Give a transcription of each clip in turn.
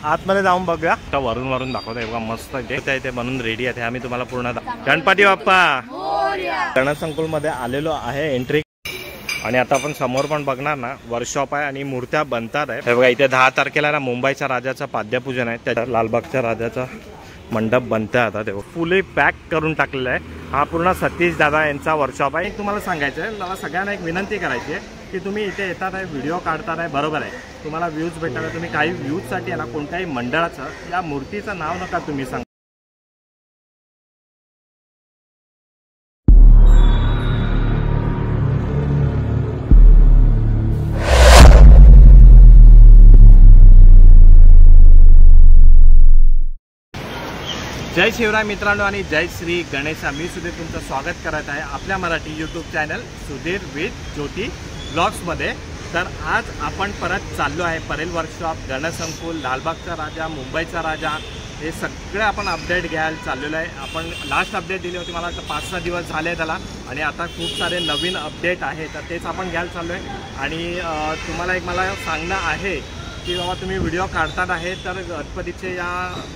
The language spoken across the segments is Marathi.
आतमध्ये जाऊन बघूया. तर वरून वरून दाखवतोय बघा, मस्त इथे बनून रेडी आहे. आम्ही तुम्हाला पूर्ण गणपती बाप्पा गणसंकुल मध्ये आलेलो आहे एंट्री. आणि आता आपण समोर पण बघणार ना, वर्कशॉप आहे आणि मूर्त्या बनतात आहे. हे बघा इथे 10 तारखेला ना मुंबईच्या राजाचं पाद्यपूजन आहे. त्याच्या लालबागच्या राजाचा मंडप बनतोय आता. ते फुली पॅक करून टाकलेलं आहे. हा पूर्ण सतीश दादा यांचा वर्कशॉप आहे. तुम्हाला सांगायचं आहे, मला सगळ्यांना एक विनंती करायची आहे की तुम्ही इथे येतात आहे, व्हिडिओ काढतात आहे, बरोबर आहे, तुम्हाला व्ह्यूज भेटणार आहे. तुम्ही काही व्ह्यूजसाठी आहे ना कोणत्याही मंडळाचं या मूर्तीचं नाव नका तुम्ही सांगा. जय शिवराय मित्रांनो आणि जय श्री गणेशा. मी सुधीर तुमचं स्वागत करत आहे आपल्या Marathi YouTube channel Sudhir with Jyoti ब्लॉग्समध्ये. तर आज आपण परत चाललो आहे परेल वर्कशॉप, गणसंकुल, लालबागचा राजा, मुंबईचा राजा, हे सगळे आपण अपडेट घ्यायला चाललेलो आहे. आपण लास्ट अपडेट दिली होती, मला वाटतं 5-6 दिवस झाले त्याला, आणि आता खूप सारे नवीन अपडेट आहे, तर तेच आपण घ्यायला चाललो आहे. आणि तुम्हाला एक मला सांगणं आहे की बाबा तुम्ही व्हिडिओ काढतात आहे तर गणपतीचे या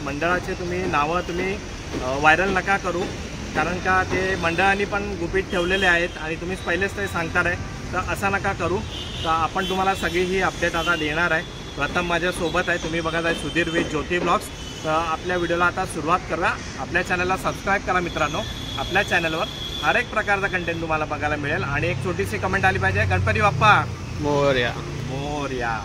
मंडळाचे तुम्ही नावं तुम्ही व्हायरल नका करू, कारण का ते मंडळांनी पण गुपित ठेवलेले आहेत आणि तुम्हीच पहिलेच ते सांगणार आहे, तर असं नका करू. तर आपण तुम्हाला सगळी ही अपडेट आता देणार आहे. प्रथम माझ्यासोबत आहे, तुम्ही बघत आहे सुधीर विथ ज्योती ब्लॉग्स. तर आपल्या व्हिडिओला आता सुरुवात करूया. आपल्या चॅनलला सबस्क्राईब करा मित्रांनो. आपल्या चॅनलवर हर एक प्रकारचा कंटेंट तुम्हाला बघायला मिळेल. आणि एक छोटीशी कमेंट आली पाहिजे, गणपती बाप्पा मोरया मोरया.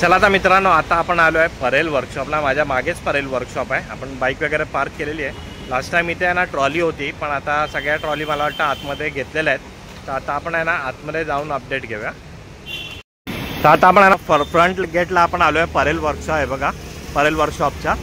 चला आता मित्रांनो, आता आपण आलो आहे परेल वर्कशॉपला. माझ्या मागेच परेल वर्कशॉप आहे. आपण बाईक वगैरे पार्क केलेली आहे. लास्ट टाइम इथे आहे ना ट्रॉली होती, पण आता सगळ्या ट्रॉली मला वाटतं आतमध्ये घेतलेल्या आहेत. तर आता आपण आहे ना आतमध्ये जाऊन अपडेट घेऊया. तर आता आपण आहे ना फ्रंट गेटला आपण आलो आहे. परेल वर्कशॉप आहे बघा, परेल वर्कशॉपच्या.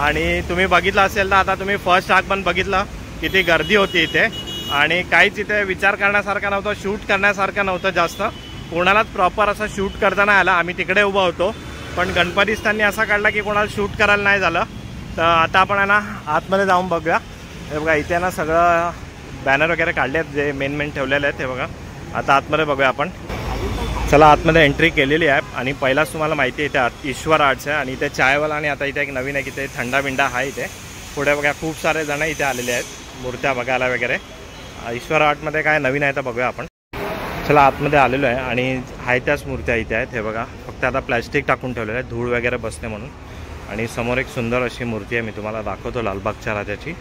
आणि तुम्ही बघितलं असेल तर आता तुम्ही फर्स्ट आग पण बघितलं किती गर्दी होती इथे. आणि काहीच इथे विचार करण्यासारखं नव्हतं, शूट करण्यासारखं नव्हतं जास्त. कोणालाच प्रॉपर असं शूट करता नाही आला. आम्ही तिकडे उभं होतो, पण गणपती स्थानी असा काढला की कोणाला शूट करायला नाही झालं. तर आता आपण आहे ना आतमध्ये जाऊन बघूया. हे बघा इथे ना सगळं बॅनर वगैरे काढले आहेत जे मेन ठेवलेले आहेत. हे बघा आता आतमध्ये बघूया आपण. चला आतमध्ये एंट्री केलेली आहे. आणि पहिलाच तुम्हाला माहिती आहे इथे ईश्वर आर्ट्स आहे आणि इथे चायवाला. आणि आता इथे एक नवीन आहे की इथे थंडा बिंडा आहे. इथे पुढे बघा खूप सारे जण इथे आलेले आहेत मूर्त्या बघायला वगैरे. ईश्वर आर्टमध्ये काय नवीन आहे तर बघूया आपण. चला आतमध्ये आलेलो आहे आणि आहे त्याच मूर्त्या इथे आहेत. हे बघा फक्त आता प्लॅस्टिक टाकून ठेवलेलं आहे धूळ वगैरे बसते म्हणून. आणि समोर एक सुंदर अशी मूर्ती आहे, मी तुम्हाला दाखवतो लालबागच्या राजाची.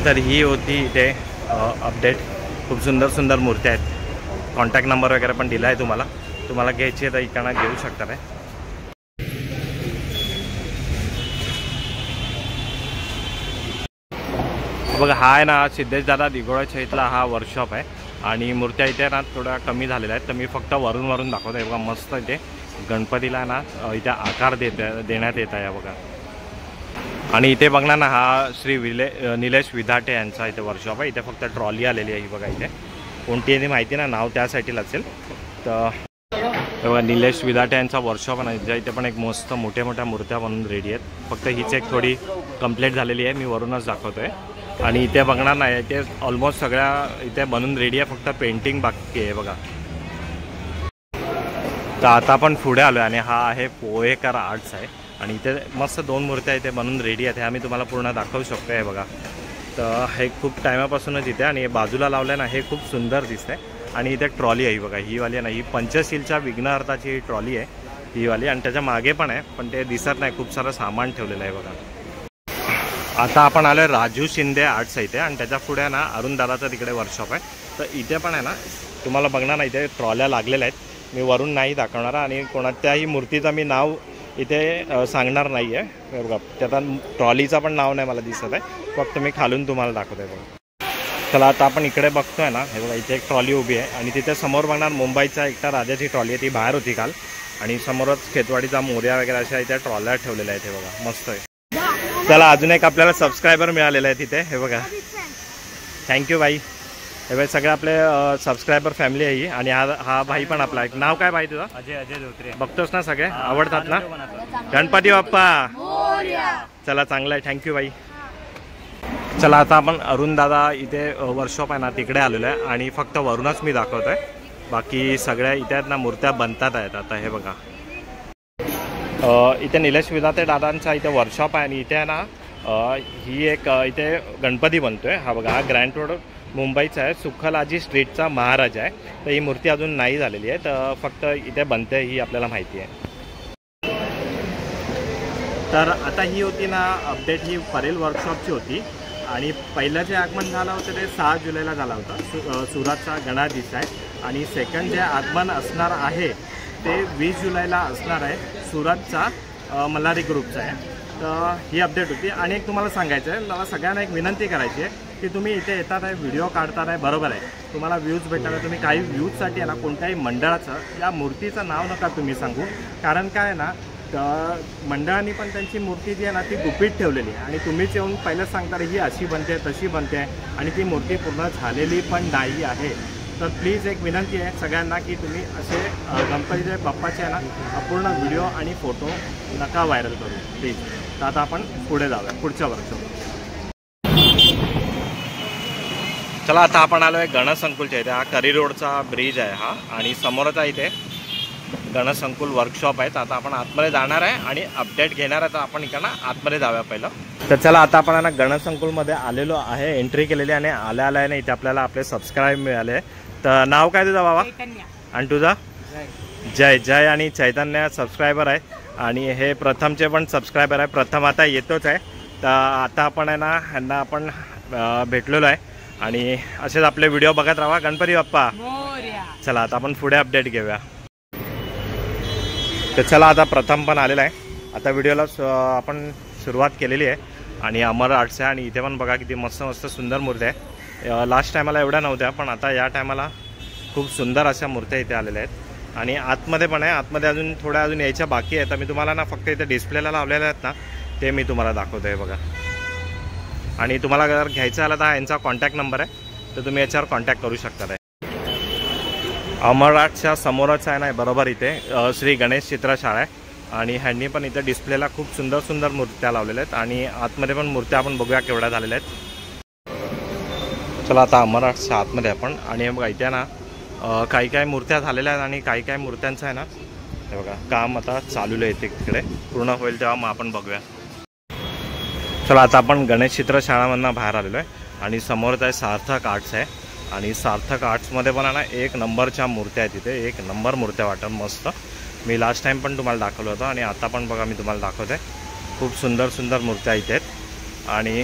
तर ही होती इथे अपडेट. खूप सुंदर सुंदर मूर्त्या आहेत. कॉन्टॅक्ट नंबर वगैरे पण दिला आहे तुम्हाला. तुम्हाला घ्यायची आहे तर इकडनं घेऊ शकता आहे. बघा हा आहे ना सिद्धेश दादा दिघोळ्याच्या इथला हा वर्कशॉप आहे. आणि मूर्त्या इथे ना थोड्या कमी झालेल्या आहेत, तर मी फक्त वरून वरून दाखवतो आहे. बघा मस्त इथे गणपतीला ना इथे आकार देण्यात येत आहे बघा. आणि इथे बघणार ना हा श्री निलेश विधाटे यांचा इथे वर्कशॉप आहे. इथे फक्त ट्रॉली आलेली आहे बघा. इथे कोणती आहे माहिती ना, नाव त्यासाठी असेल. तर बघा निलेश विधाटे यांचा वर्कशॉप आहे ना, इथे पण एक मस्त मोठ्या मोठ्या बनून रेडी आहेत. फक्त हीच एक थोडी कंप्लीट झालेली आहे, मी वरूनच दाखवतो आहे. आणि इथे बघणार नाही, इथे ऑलमोस्ट सगळ्या इथे बनून रेडी आहे, फक्त पेंटिंग बाकी आहे बघा. तर आता आपण पुढे आलो आहे आणि हा आहे पोहेकर आर्ट्स आहे. आणि इथे मस्त 2 मूर्त्या इथे बनून रेडी आहेत. हे आम्ही तुम्हाला पूर्ण दाखवू शकतो आहे बघा. तर हे खूप टायमापासूनच इथे आणि बाजूला लावलं ना, हे खूप सुंदर दिसतंय. आणि इथे ट्रॉली आहे बघा, ही वाली आहे ना, ही पंचशीलच्या विघ्नहर्ताची ट्रॉली आहे ही वाली. आणि त्याच्या मागे पण आहे, पण ते दिसत नाही, खूप सारं सामान ठेवलेलं आहे बघा. आता आपण आलो आहे राजू शिंदे आर्ट्स इथे. आणि त्याच्या पुढे ना अरुण दादाचं तिकडे वर्कशॉप आहे. तर इथे पण आहे ना तुम्हाला बघणार ना, इथे ट्रॉल्या लागलेल्या आहेत. मी वरून नाही दाखवणार आणि कोणत्याही मूर्तीचं मी नाव इथे सांगणार नाही आहे बघा. त्याचा ट्रॉलीचा पण नाव नाही मला दिसत आहे, फक्त मी खालून तुम्हाला दाखवतो आहे बघा. चला आता आपण इकडे बघतोय ना, हे बघा इथे एक ट्रॉली उभी आहे. आणि तिथे समोर बघणार मुंबईचा एकटा राजाची ट्रॉली आहे, ती बाहेर होती काल. आणि समोरच खेतवाडीचा मोर्या वगैरे अशा इथे ट्रॉल्या ठेवलेल्या आहेत. हे बघा मस्त आहे. चला अजून एक आपल्याला सबस्क्रायबर मिळालेलं आहे तिथे. हे बघा थँक्यू बाई. हे बघा सगळे आपले सबस्क्रायबर फॅमिली आहे ही. आणि हा भाई पण आपला. एक नाव काय भाई तुझं? अजय धोत्रे. बघतोस ना सगळे आवडतात ना. गणपती बाप्पा. चला चांगलं आहे, थँक्यू बाई. चला आता आपण अरुण दादा इथे वर्कशॉप आहे ना तिकडे आलेलो आहे आणि फक्त वरूनच मी दाखवतोय, बाकी सगळ्या इथे आहेत ना मूर्त्या बनतात आहेत. आता हे बघा इथे निलेश विधाते दादांचा इथे वर्कशॉप आहे आणि इथे आहे ना ही एक इथे गणपती बनतोय. हा बघा, हा ग्रँड रोड मुंबईचा आहे, सुखलाजी स्ट्रीटचा महाराज आहे. तर ही मूर्ती अजून नाही झालेली आहे, तर फक्त इथे बनते ही आपल्याला माहिती आहे. तर आता ही होती ना अपडेट, ही परेल वर्कशॉपची होती आणि पहिलं जे आगमन झालं होतं ते 6 जुलैला झाला होता, सुरतचा गणाधीश आहे. आणि सेकंड जे आगमन असणार आहे ते 20 जुलैला असणार आहे, सुरतचा मल्हारी ग्रुपचा आहे. तर ही अपडेट होती. आणि एक तुम्हाला सांगायचं आहे, मला सगळ्यांना एक विनंती करायची आहे की तुम्ही इथे येतात आहे, व्हिडिओ काढतात आहे, बरोबर आहे, तुम्हाला व्ह्यूज भेटणार आहे, तुम्ही काही व्ह्यूजसाठी आहे ना कोणत्याही मंडळाचं या मूर्तीचं नाव नका तुम्ही सांगू. कारण काय आहे ना, तर मंडळांनी पण त्यांची मूर्ती जी आहे ना ती गुपित ठेवलेली आहे आणि तुम्हीच येऊन पहिलं सांगता ही अशी बनते तशी बनते आणि ती मूर्ती पूर्ण झालेली पण नाही आहे. तर प्लीज एक विनंती आहे सगळ्यांना की तुम्ही असे गणपतीचे बाप्पाचे आहे ना अपूर्ण व्हिडिओ आणि फोटो नका व्हायरल करू प्लीज. तर आता आपण पुढे जाऊया पुढच्या वर्कशॉप. चला आता आपण आलो आहे गणसंकुलच्या इथे. हा करी रोडचा ब्रिज आहे हा आणि समोरच आहे इथे गणसंकुल वर्कशॉप आहे. तर आता आपण आतमध्ये जाणार आहे आणि अपडेट घेणार आहे. तर आपण इकडनं आतमध्ये जाऊया पहिलं. तर चला आता आपण ना गणसंकुलमध्ये आलेलो आहे, एंट्री केलेली आणि आल्या ना इथे आपल्याला आपले सबस्क्राईब मिळाले. तर नाव काय तुझं बाबा? आणि तुझा? जय. जय आणि चैतन्य सबस्क्रायबर आहे आणि हे प्रथमचे पण सबस्क्रायबर आहे. प्रथम आता येतोच आहे. तर आता आपण आहे ना ह्यांना आपण भेटलेलो आहे आणि असेच आपले व्हिडिओ बघत राहा. गणपती बाप्पा. चला आता आपण पुढे अपडेट घेऊया. तर चला आता प्रथम पण आलेला आहे. आता व्हिडिओला आपण सुरुवात केलेली आहे आणि अमर आर्ट्स आहे आणि इथे पण बघा किती मस्त मस्त सुंदर मूर्त्या आहे. लास्ट टायमाला एवढ्या नव्हत्या पण आता या टायमाला खूप सुंदर अशा मूर्त्या इथे आलेल्या आहेत आणि आतमध्ये पण आहे. आतमध्ये अजून थोड्या अजून यायच्या बाकी आहे. तर मी तुम्हाला ना फक्त इथे डिस्प्लेला लावलेल्या आहेत ना ते मी तुम्हाला दाखवतो आहे बघा. आणि तुम्हाला जर घ्यायचं आलं तर हा यांचा कॉन्टॅक्ट नंबर आहे, तर तुम्ही याच्यावर कॉन्टॅक्ट करू शकता. आहे अमर आर्ट्सच्या समोरच आहे ना बरोबर इथे श्री गणेश चित्रशाळा आहे आणि ह्यांनी पण इथे डिस्प्लेला खूप सुंदर सुंदर मूर्त्या लावलेल्या आहेत आणि आतमध्ये पण मूर्त्या आपण बघूया केवढ्या झालेल्या आहेत. चला आता अमर आर्ट्सच्या आतमध्ये आपण आणि बघा इथे ना काही काही मूर्त्या झालेल्या आहेत आणि काही काही मूर्त्यांचं आहे ना हे बघा काम आता चालू आहे. तिकडे पूर्ण होईल तेव्हा मग आपण बघूया. चला आता आपण गणेश चित्रशाळामधनं बाहेर आलेलो आहे आणि समोरच आहे सार्थक आर्ट्स आहे आणि सार्थक आर्ट्समध्ये पण आहे ना एक नंबरच्या मूर्त्या आहेत. तिथे एक नंबर मूर्त्या वाटत मस्त. मी लास्ट टाईम पण तुम्हाला दाखवलं होतं आणि आता पण बघा मी तुम्हाला दाखवते. खूप सुंदर सुंदर मूर्त्या इथे आहेत आणि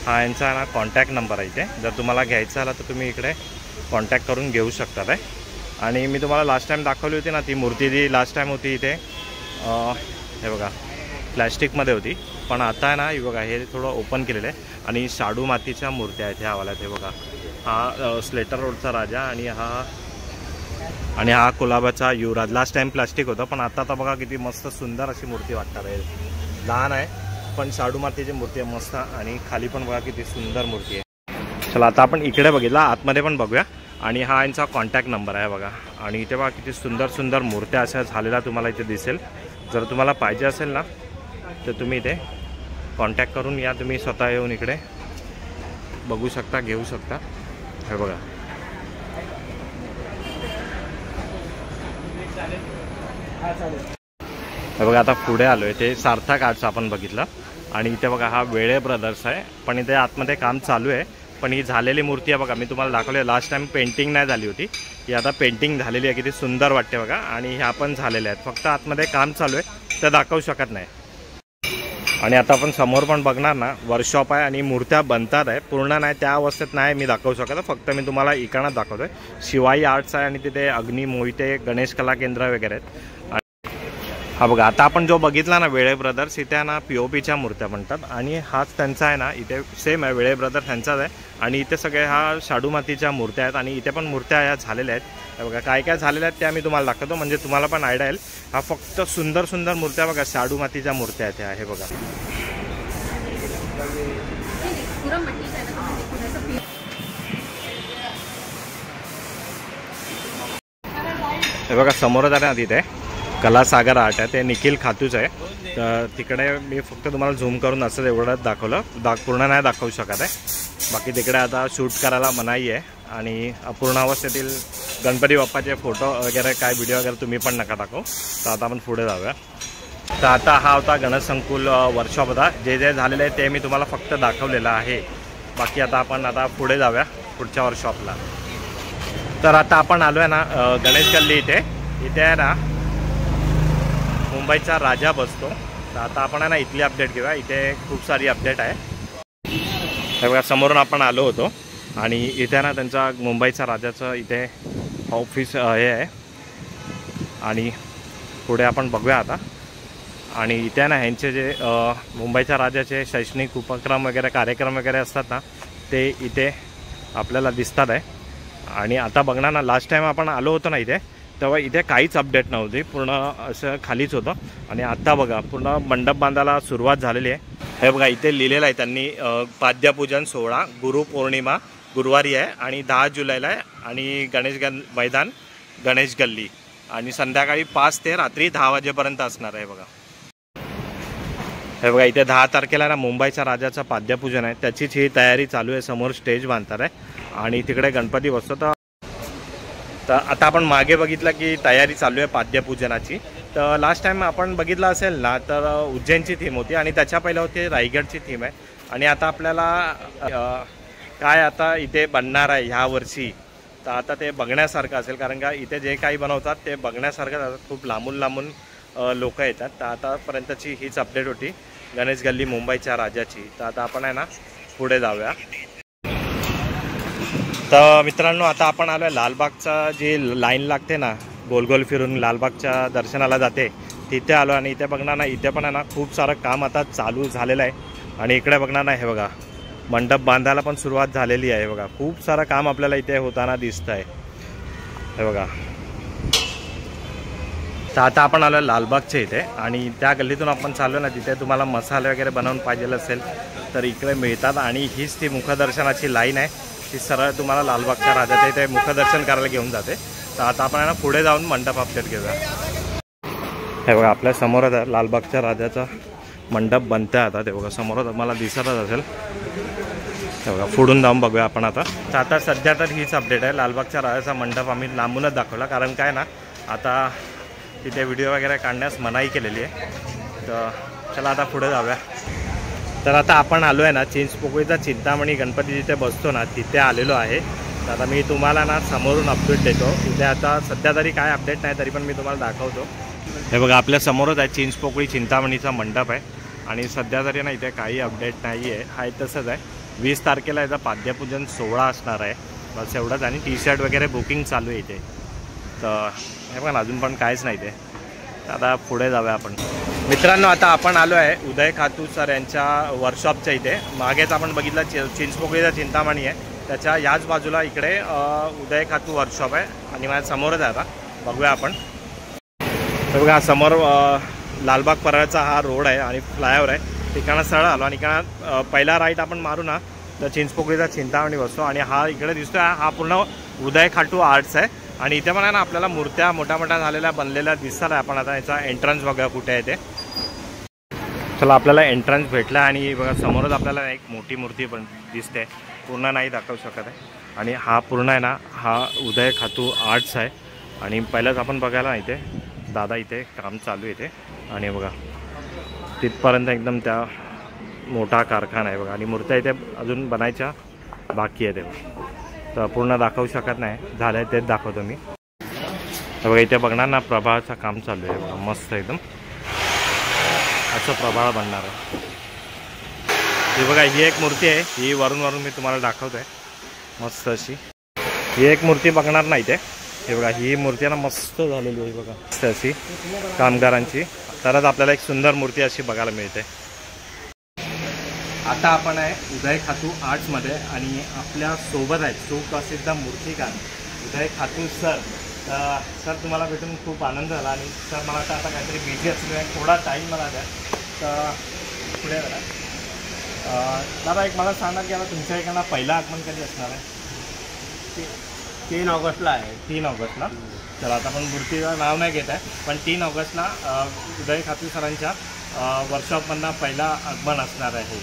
हा यांचा आहे ना कॉन्टॅक्ट नंबर आहे इथे. जर तुम्हाला घ्यायचं आला तर तुम्ही इकडे कॉन्टॅक्ट करून घेऊ शकतात आहे. आणि मी तुम्हाला लास्ट टाईम दाखवली होती ना ती मूर्ती जी लास्ट टाईम होती इथे हे बघा प्लॅस्टिकमध्ये होती, पण आता आहे ना ही बघा हे थोडं ओपन केलेलं आहे आणि शाडू मातीच्या मूर्त्या आहेत ह्या वाल्या. ते बघा हा स्लेटर रोडचा राजा आणि हा कुलाबाचा युवराज. लास्ट टाइम प्लास्टिक होतं पण आता बघा किती मस्त सुंदर अशी मूर्ती वाटणार आहे. लहान आहे पण शाडू मातीची मूर्ती आहे मस्त आणि खाली पण बघा किती सुंदर मूर्ती आहे. चला आता आपण इकडे बघितला, आतमध्ये पण बघूया आणि हा यांचा कॉन्टॅक्ट नंबर आहे बघा. आणि इथे बघा किती सुंदर सुंदर मूर्त्या अशा झालेल्या तुम्हाला इथे दिसेल. जर तुम्हाला पाहिजे असेल ना तर तुम्ही इथे कॉन्टॅक्ट करून या. तुम्ही स्वतः येऊन इकडे बघू शकता, घेऊ शकता. हे बघा हे बघा आता पुढे आलो आहे ते सार्थक आर्ट्स आपण बघितलं आणि इथे बघा हा वेळे ब्रदर्स आहे पण इथे आतमध्ये काम चालू आहे. पण ही झालेली मूर्ती आहे बघा, मी तुम्हाला दाखवली. लास्ट टाइम पेंटिंग नाही झाली होती, ही आता पेंटिंग झालेली आहे. किती सुंदर वाटते बघा आणि ह्या पण झालेल्या आहेत. फक्त आतमध्ये काम चालू आहे तर दाखवू शकत नाही. आणि आता आपण समोर पण बघणार ना वर्कशॉप आहे आणि मूर्त्या बनतात आहे. पूर्ण नाही त्या अवस्थेत नाही मी दाखवू शकत, फक्त मी तुम्हाला इकडनं दाखवतोय. शिवाई आर्ट्स आहे आणि तिथे अग्नी मोहिते गणेश कला केंद्र वगैरे आहेत. हा बघा आता आपण जो बघितला ना वेळे ब्रदर्स, इथे ना POPच्या मूर्त्या बनतात आणि हाच त्यांचा आहे ना इथे सेम आहे. वेळे ब्रदर्स त्यांचाच आहे आणि इथे सगळे हा शाडू मातीच्या मूर्त्या आहेत आणि इथे पण मूर्त्या ह्या झालेल्या आहेत. बघा काय काय झालेल्या आहेत त्या मी तुम्हाला दाखवतो म्हणजे तुम्हाला पण आयडिया येईल. हा फक्त सुंदर सुंदर मूर्त्या बघा शाडू मातीच्या मूर्त्या आहेत ह्या. हे बघा हे बघा समोरच आहे ना तिथे कलासागर आर्ट आहे ते निखिल खातूच आहे. तर तिकडे मी फक्त तुम्हाला झूम करून असं एवढंच दाखवलं, पूर्ण नाही दाखवू शकत आहे. बाकी तिकडे आता शूट करायला मनाई आहे आणि अपूर्ण अवस्थेतील गणपती बाप्पाचे फोटो वगैरे काय व्हिडिओ वगैरे तुम्ही पण नका दाखवू. तर आता आपण पुढे जाऊया. तर आता हा होता गणेश संकुल वर्कशॉप होता. जे जे झालेलं आहे ते मी तुम्हाला फक्त दाखवलेलं आहे. बाकी आता आपण पुढे जाऊया पुढच्या वर्कशॉपला. तर आता आपण आलो आहे ना गणेश गल्ली इथे. इथे आहे ना मुंबईचा राजा बसतो. तर आता आपण आहे ना इथली अपडेट घेऊया. इथे खूप सारी अपडेट आहे. हे बघा समोरून आपण आलो होतो आणि इथे ना त्यांचा मुंबईचा राजाचं इथे ऑफिस हे आहे आणि पुढे आपण बघूया आता. आणि इथे ना ह्यांचे जे मुंबईच्या राजाचे शैक्षणिक उपक्रम वगैरे कार्यक्रम वगैरे असतात ना ते इथे आपल्याला दिसतात आहे. आणि आता बघणार ना लास्ट टाईम आपण आलो होतो ना इथे तेव्हा इथे काहीच अपडेट नव्हती, पूर्ण असं खालीच होतं. आणि आत्ता बघा पूर्ण मंडप बांधायला सुरुवात झालेली आहे. हे बघा इथे लिहिलेलं आहे त्यांनी पाद्यपूजन सोहळा गुरुपौर्णिमा गुरुवारी आहे आणि 10 जुलैला आहे आणि गणेश मैदान गणेश गल्ली आणि संध्याकाळी 5 ते रात्री 10 वाजेपर्यंत असणार आहे. बघा हे बघा इथे 10 तारखेला ना मुंबईच्या राजाचं पाद्यपूजन आहे, त्याचीच ही तयारी चालू आहे. समोर स्टेज बांधतात आहे आणि तिकडे गणपती बसतो. तर आता आपण मागे बघितलं की तयारी चालू आहे पाद्यपूजनाची. तर लास्ट टाईम आपण बघितलं असेल ना तर उज्जैनची थीम होती आणि त्याच्या पहिलं होती रायगडची थीम आहे. आणि आता आपल्याला काय आता इथे बनणार आहे ह्या वर्षी तर आता ते बघण्यासारखं असेल, कारण का इथे जे काही बनवतात ते बघण्यासारखं खूप लांबून लांबून लोक येतात. तर आतापर्यंतची हीच अपडेट होती गणेश गल्ली मुंबईच्या राजाची. तर आता आपण आहे ना पुढे जाऊया. तर मित्रांनो आता आपण आलो आहे लालबागचा जी लाईन लागते ना गोल गोल फिरून लालबागच्या दर्शनाला जाते तिथे आलो. आणि इथे बघणार ना इथे पण आहे ना खूप सारं काम आता चालू झालेलं आहे. आणि इकडे बघणार ना हे बघा मंडप बांधायला पण सुरुवात झालेली आहे. बघा खूप सारं काम आपल्याला इथे होताना दिसतं आहे. हे बघा तर आता आपण आलो लालबागच्या इथे आणि त्या गल्लीतून आपण चाललो ना तिथे तुम्हाला मसाले वगैरे बनवून पाहिजे असेल तर इकडे मिळतात. आणि हीच ती मुखदर्शनाची लाईन आहे, ती सरळ तुम्हाला लालबागच्या राजाच्या इथे मुखदर्शन करायला घेऊन जाते. तर आता आपण ना पुढे जाऊन मंडप अपडेट घेऊया. हे बघा आपल्या समोरच आहे लालबागच्या राजाचा मंडप बनतं आता. ते बघा समोरच मला दिसतच असेल. हे बघा पुढून जाऊन बघूया आपण आता. तर आता सध्या तर हीच अपडेट आहे. लालबागच्या राजाचा मंडप आम्ही लांबूनच दाखवला, कारण काय ना आता तिथे व्हिडिओ वगैरे काढण्यास मनाई केलेली आहे. तर चला आता पुढे जाऊया. तर आता आपण आलो आहे ना चिंचपोकळीचा चिंतामणी गणपती जिथे बसतो ना तिथे आलेलो आहे. तर आता मी तुम्हाला ना समोरून अपडेट देतो. इथे आता सध्या तरी काय अपडेट नाही, तरी पण मी तुम्हाला दाखवतो. हे बघा आपल्या समोरच आहे चिंचपोकळी चिंतामणीचा मंडप आहे आणि सध्या तरी ना इथे काही अपडेट नाही आहे. हा तसंच आहे. 20 तारखेला याचा पाद्यपूजन सोहळा असणार आहे, बस एवढंच. आणि टी-शर्ट वगैरे बुकिंग चालू आहे इथे. तर हे पण अजून पण काहीच नाही ते. आता पुढे जाऊया आपण. मित्रांनो आता आपण आलो आहे उदय खातू सर यांच्या वर्कशॉपच्या इथे. मागेच आपण बघितलं चिंचपोकळीचा चिंतामणी आहे, त्याच्या याच बाजूला इकडे उदय खातू वर्कशॉप आहे आणि माझ्या समोरच आहे. आता बघूया आपण. तर बघा समोर लालबाग परळचा हा रोड आहे आणि फ्लायओव्हर आहे. ठिकाणा सरळ आलो आणि इकडं पहिला राईट आपण मारू ना तर चिंचपोकळीचा चिंतामणी बसतो. आणि हा इकडे दिसतो हा पूर्ण उदय खातू आर्ट्स आहे. आणि इथे पण आहे ना आपल्याला मूर्त्या मोठ्या मोठ्या झालेल्या बनलेल्या दिसतात आहे. आपण आता याचा एंट्रन्स बघा कुठे आहे ते. चला आपल्याला एंट्रन्स भेटला आणि बघा समोरच आपल्याला एक मोठी मूर्ती पण दिसते, पूर्ण नाही दाखवू शकत आहे. आणि हा पूर्ण आहे ना हा उदय खातू आर्ट्स आहे. आणि पहिलंच आपण बघायला इथे दादा इथे काम चालू आहे इथे. आणि बघा तिथपर्यंत एकदम त्या मोठा कारखाना आहे बघा. आणि मूर्त्या इथे अजून बनायच्या बाकी आहे ते. तर पूर्ण दाखवू शकत नाही, झालं आहे तेच दाखवतो मी. बघा इथे बघणार ना प्रभाळचं काम चालू आहे बघा, मस्त एकदम असं प्रभाळ बनणार आहे. ही बघा ही एक मूर्ती आहे, ही वरून मी तुम्हाला दाखवतो आहे मस्त अशी. ही एक मूर्ती बघणार नाही इथे. हे बघा ही मूर्ती ना मस्त झालेली आहे बघा, मस्त अशी कामगारांची. तरच आपल्याला एक सुंदर मूर्ती अशी बघायला मिळते. आता आपण आहे उदय खातू आर्ट्समध्ये आणि आपल्या सोबत आहेत सुप्रसिद्ध मूर्तिकार उदय खातू सर. सर तुम्हाला भेटून खूप आनंद झाला. आणि सर मला आता काहीतरी बिझी असल्यामुळे थोडा टाईम मला द्या. तर पुढे बघा दादा एक मला सांगा की आता तुमच्या इकडनं पहिलं आगमन कधी असणार आहे? 3 ऑगस्टला आहे. 3 ऑगस्टला. चला आता आपण मूर्तीचं नाव नाही घेत आहे, पण 3 ऑगस्टला उदय खातू सरांच्या वर्कशॉपमधनं पहिला आगमन असणार आहे.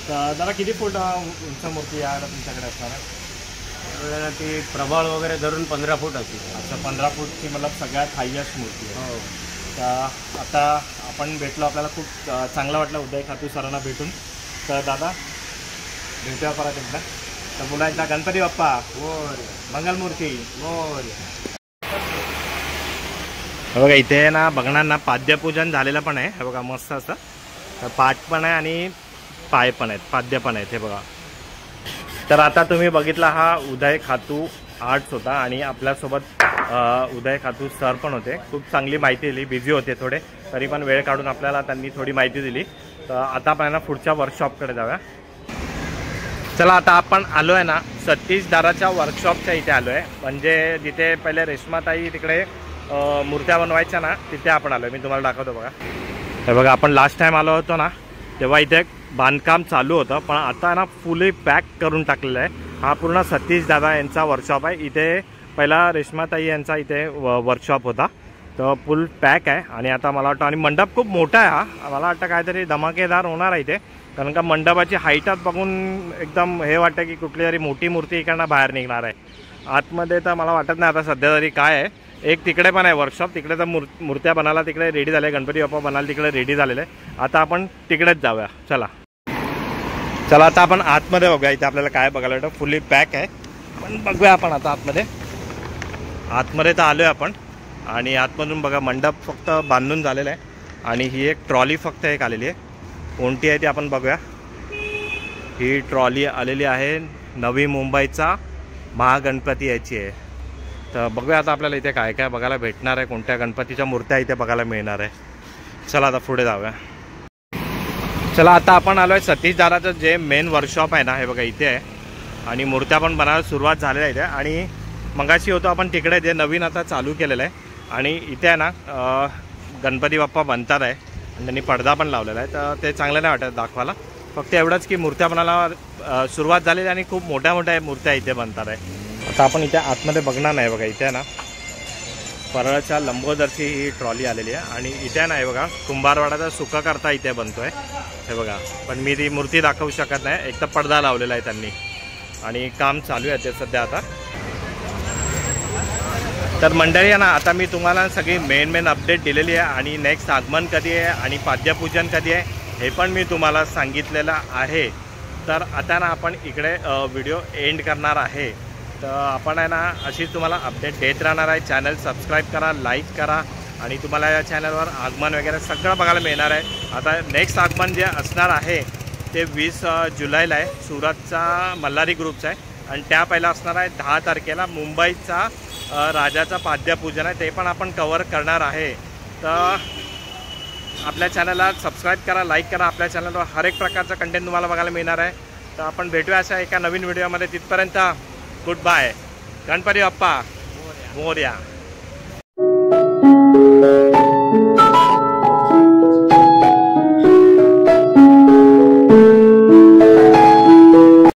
तर जरा किती फूट उंच मूर्ती यायला तुमच्याकडे असणार आहे? ती प्रभाळ वगैरे धरून 15 फूट असते. अच्छा, 15 फूटची मतलब सगळ्यात हायस्ट मूर्ती आहे. हो. तर आता आपण भेटलो, आपल्याला खूप चांगलं वाटलं उदय खातू सरांना भेटून. तर दादा भेटूया परत एकदा. तर पुन्हा एकदा गणपती बाप्पा मंगलमूर्ती. बघा इथे ना बघणार ना पाद्यपूजन झालेलं पण आहे. हे बघा मस्त असं, तर पाठ पण आहे आणि पाय पण आहेत, पाद्य पण आहेत. हे बघा. तर आता तुम्ही बघितला हा उदय खातू आर्ट्स होता आणि आपल्यासोबत उदय खातू सर पण होते. खूप चांगली माहिती दिली, बिझी होते थोडे, तरी पण वेळ काढून आपल्याला त्यांनी थोडी माहिती दिली. तर आता आपण पुढच्या वर्कशॉपकडे जाऊया. चला आता आपण आलो आहे ना सतीश दादाच्या वर्कशॉपच्या इथे आलो आहे. म्हणजे जिथे पहिले रेश्माताई तिकडे मूर्त्या बनवायच्या ना, तिथे आपण आलो आहे. मी तुम्हाला दाखवतो बघा. हे बघा, आपण लास्ट टाईम आलो होतो ना तेव्हा इथे बांधकाम चालू होतं, पण आता ना फुली पॅक करून टाकलेलं आहे. हा पूर्ण सतीश दादा यांचा वर्कशॉप आहे. इथे पहिला रेश्माताई यांचा इथे वर्कशॉप होता, तर फुल पॅक आहे. आणि आता मला वाटतं, आणि मंडप खूप मोठा आहे हा, मला वाटतं काहीतरी धमाकेदार होणार आहे इथे. कारण का मंडपाची हाईटात बघून एकदम हे वाटतं की कुठली तरी मोठी मूर्ती इकडनं बाहेर निघणार आहे. आतमध्ये तर मला वाटत नाही आता सध्या तरी काय आहे. एक तिकडे पण आहे वर्कशॉप, तिकडे तर मूर्त्या बनायला तिकडे रेडी झाले, गणपती बाप्पा बनायला तिकडे रेडी झालेले. आता आपण तिकडेच जाऊया. चला आता आपण आतमध्ये बघूया. इथे आपल्याला काय बघायला वाटतं, फुल्ली पॅक आहे. पण बघूया आपण आता आतमध्ये तर आलो आहे आपण. आणि आतमधून बघा मंडप फक्त बांधून झालेला आहे आणि ही एक ट्रॉली फक्त एक आलेली आहे. कोणती आहे ती आपण बघूया. ही ट्रॉली आलेली आहे नवी मुंबईचा महागणपती याची आहे. तर बघूया आता आपल्याला इथे काय काय बघायला भेटणार आहे, कोणत्या गणपतीच्या मूर्त्या इथे बघायला मिळणार आहे. चला आता पुढे जाऊया. चला आता आपण आलो आहे सतीश दादाचं जे मेन वर्कशॉप आहे ना, हे बघा इथे आहे. आणि मूर्त्या पण बनायला सुरुवात झालेल्या आहे इथे. आणि मगाशी होतो आपण तिकडे, जे नवीन आता चालू केलेलं आहे. आणि इथे आहे ना गणपती बाप्पा बनतात आहे आणि त्यांनी पडदा पण लावलेला आहे. तर ते चांगलं नाही वाटत दाखवायला. फक्त एवढंच की मूर्त्या बनायला सुरुवात झालेली आणि खूप मोठ्या मोठ्या मूर्त्या इथे बनतात आहे. आता आपण इथे आतमध्ये बघणार नाही. बघा इथे ना परळच्या लंबोदरची ही ट्रॉली आलेली आहे. आणि इथे नाही बघा कुंभारवाडाचा सुका करता इथे बनतोय. हे बघा, पण मी ती मूर्ती दाखवू शकत नाही. एक तर पडदा लावलेला आहे त्यांनी आणि काम चालू आहे ते सध्या आता. तर मंडळी आहे ना, आता मी तुम्हाला सगळी मेन अपडेट दिलेली आहे. आणि नेक्स्ट आगमन कधी आहे आणि पाद्यपूजन कधी आहे हे पण मी तुम्हाला सांगितलेलं आहे. तर आता ना आपण इकडे व्हिडिओ एंड करणार आहे. तर आपण आहे ना अशी तुम्हाला अपडेट देत राहणार आहे. चॅनल सबस्क्राईब करा, लाईक करा आणि तुम्हाला या चॅनलवर आगमन वगैरे सगळं बघायला मिळणार आहे. आता नेक्स्ट आगमन जे असणार आहे ते 20 जुलैला आहे. सुरतचा मल्हारी ग्रुपचा आहे. आणि त्या पहिला असणार आहे 10 तारखेला मुंबईचा राजाचा पाद्यपूजन आहे. ते पण आपण कव्हर करणार आहे. तर आपल्या चॅनलला सबस्क्राईब करा, लाईक करा. आपल्या चॅनलवर हर एक प्रकारचा कंटेंट तुम्हाला बघायला मिळणार आहे. तर आपण भेटूया अशा एका नवीन व्हिडिओमध्ये. तिथपर्यंत गुड बाय. गणपती बाप्पा मोरया.